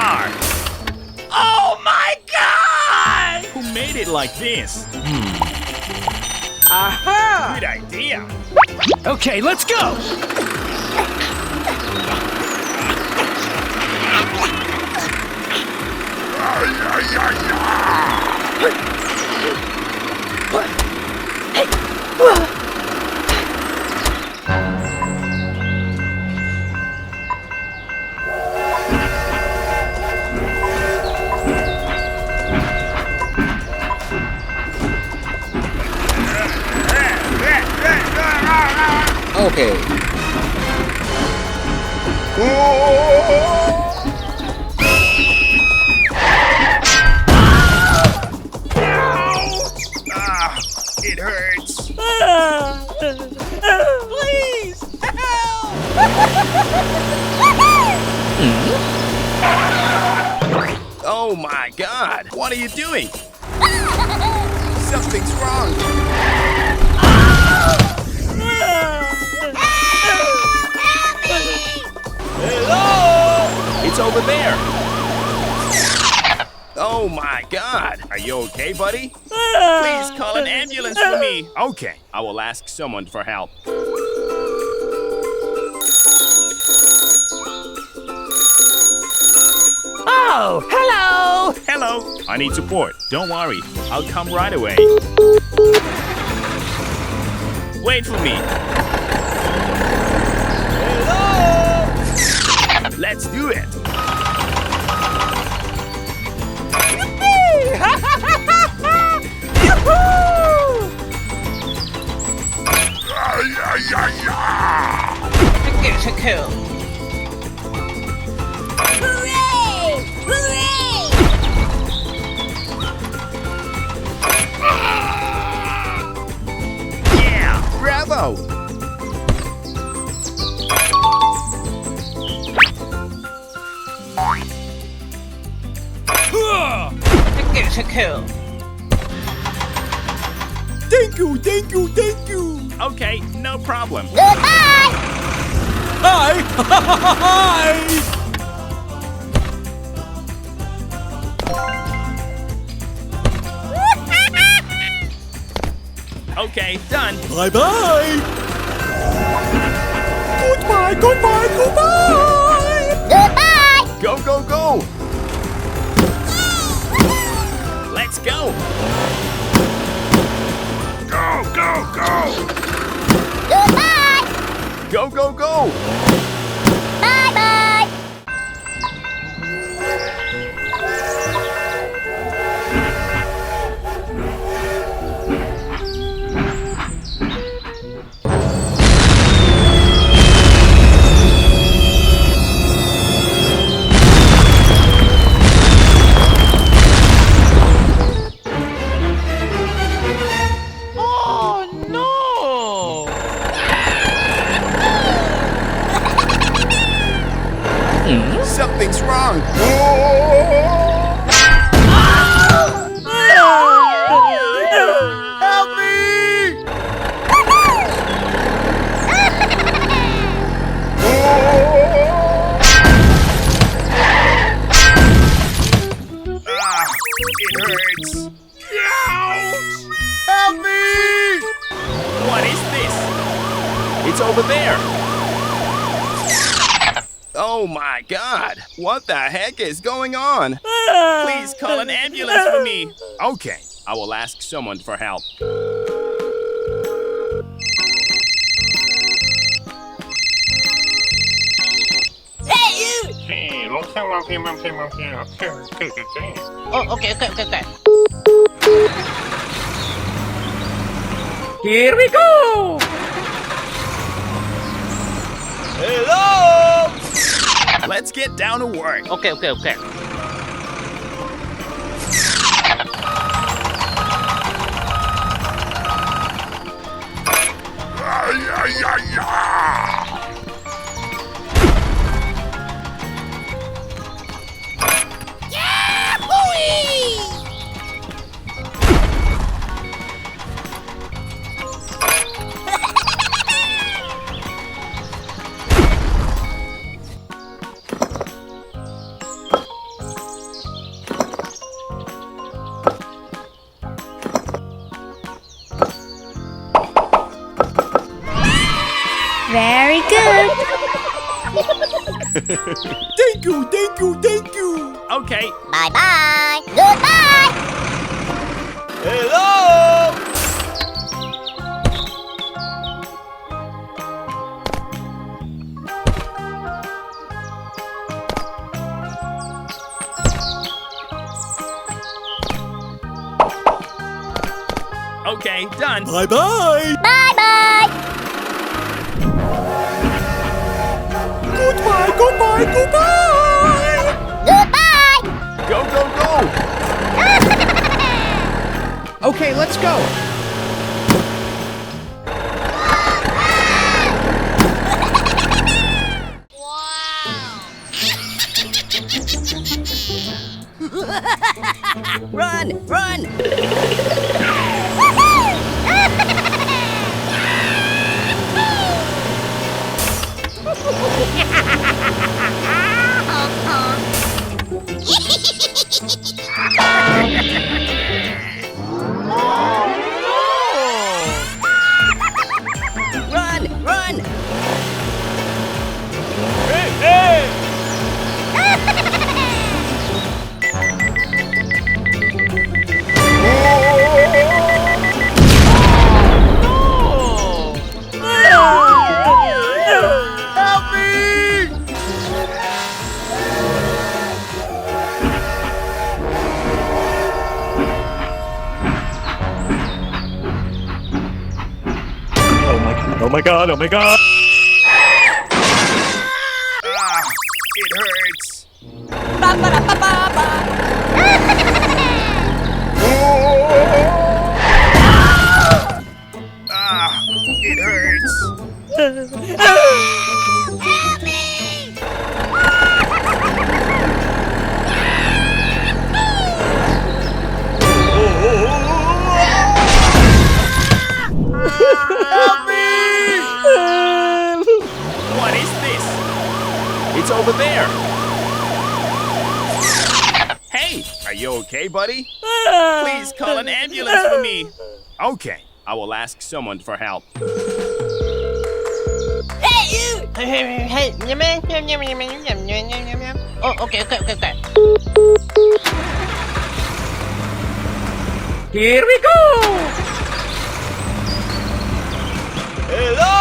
car. Oh my God! Who made it like this? Aha! Good idea. Okay, let's go! Okay. It hurts. Please! Help! Oh my God! What are you doing? Something's wrong. Hello! It's over there. Oh my God! Are you okay, buddy? Please call an ambulance for me. Okay, I will ask someone for help. Oh, hello! Hello. I need support. Don't worry. I'll come right away. Wait for me. Hello! Let's do it. Get a kill. Hooray! Hooray! Yeah, bravo. Get a kill. Thank you, thank you, thank you. Okay, no problem. Goodbye! Hi! Hi! Okay, done. Bye-bye! Goodbye, goodbye, goodbye! Goodbye! Go, go, go. Let's go. Go, go, go. Goodbye! Go, go, go. Bye-bye! Oh no! Something's wrong. Help me! It hurts. Ouch! Help me! What is this? It's over there. Oh my God! What the heck is going on? Please call an ambulance for me. Okay, I will ask someone for help. Hey, you! Oh, okay. Here we go! Hello! Let's get down to work. Okay. Very good. Thank you, thank you, thank you. Okay. Bye-bye. Goodbye. Hello! Okay, done. Bye-bye. Bye-bye. Goodbye, goodbye, goodbye. Goodbye. Go, go, go! Okay, let's go. Run, run. Run, run. Hey, hey! Help me! Oh my god, oh my god. Ah, it hurts. Ah, it hurts. Help me. Help me! What is this? It's over there. Hey, are you okay, buddy? Please call an ambulance for me. Okay, I will ask someone for help. Hey, you. Hey, oh, okay, okay, okay, okay. Here we go. Hello!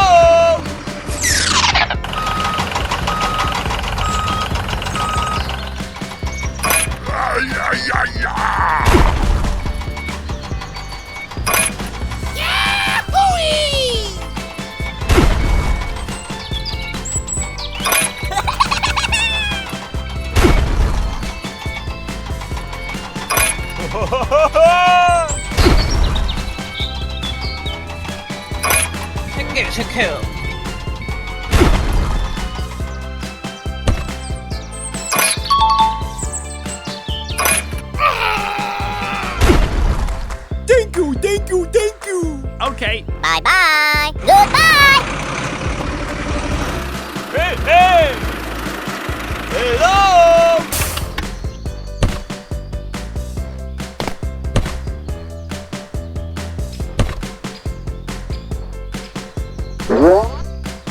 체크. Thank you, thank you, thank you. Okay. Bye-bye. Goodbye. Hey, hey! Hello!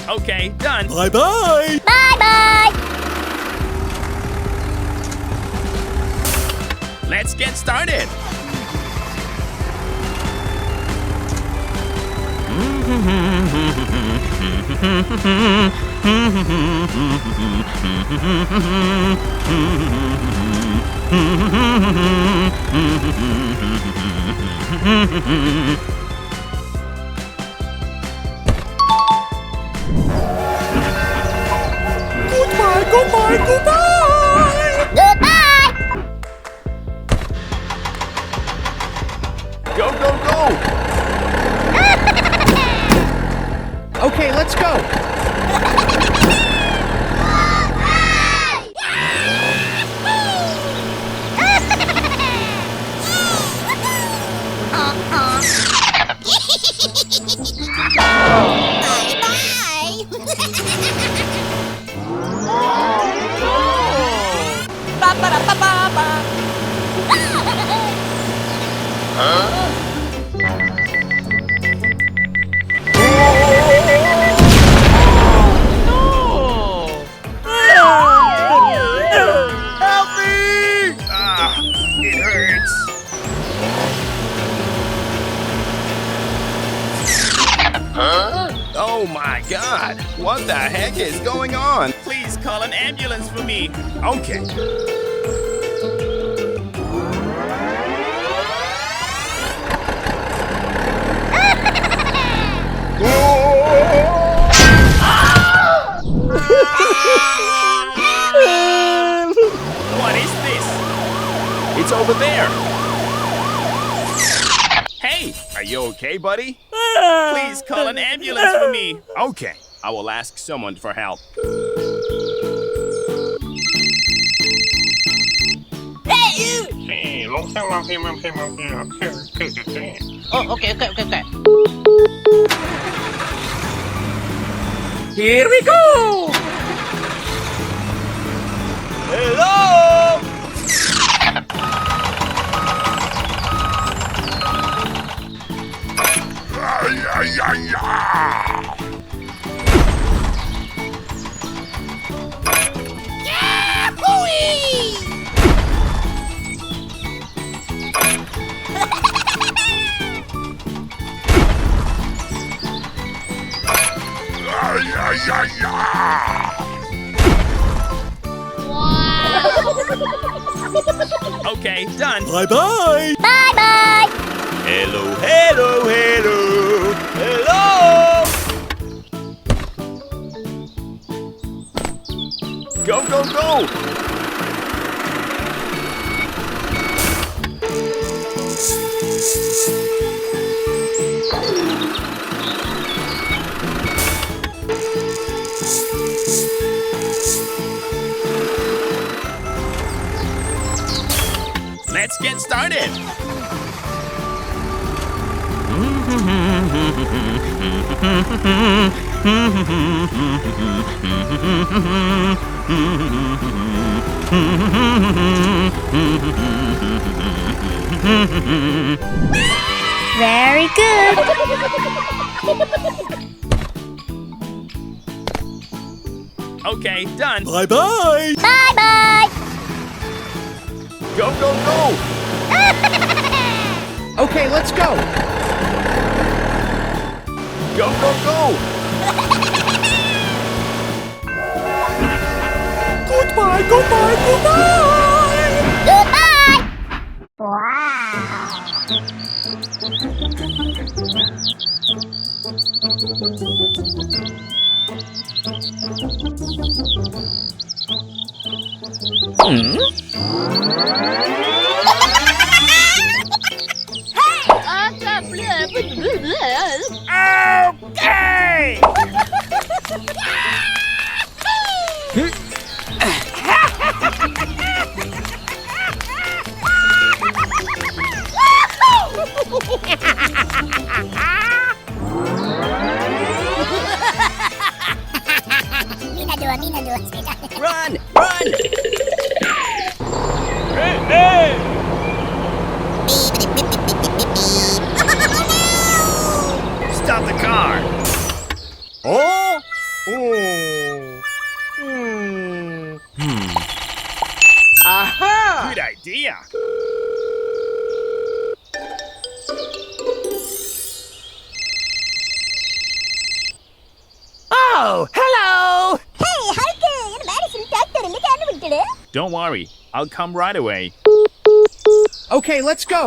Okay, done. Bye-bye. Bye-bye. Let's get started. Goodbye, goodbye, goodbye. Goodbye. Go, go, go! Okay, let's go. Oh my God! What the heck is going on? Please call an ambulance for me. Okay. What is this? It's over there. Hey, are you okay, buddy? Please call an ambulance for me. Okay, I will ask someone for help. Hey, you! Oh, okay. Here we go! Hello? Okay, done. Bye-bye! Bye-bye! Hello, hello, hello, hello. Go, go, go. Let's get started. Very good! Okay, done. Bye-bye! Bye-bye! Go, go, go. Okay, let's go. Go, go, go. Goodbye, goodbye, goodbye! Goodbye! Wow! Okay. Mina dua, sepeda. Run, run. Hey, hey. Stop the car. Oh? Oh. Aha! Good idea. Oh, hello! Hey, Hulk! என்ன medicine doctor இங்க கண்டுபிடிச்சது? Don't worry, I'll come right away. Okay, let's go.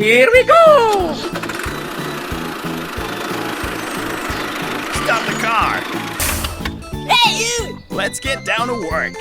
Here we go! Stop the car. Hey, you! Let's get down to work.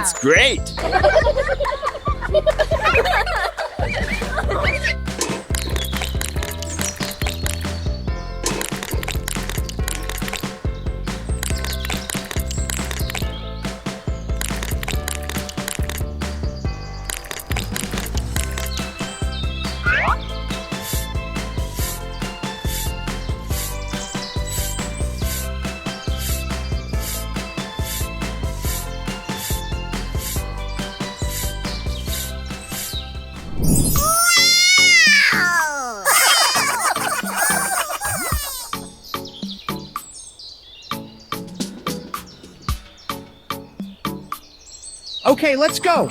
That's great! Okay, let's go.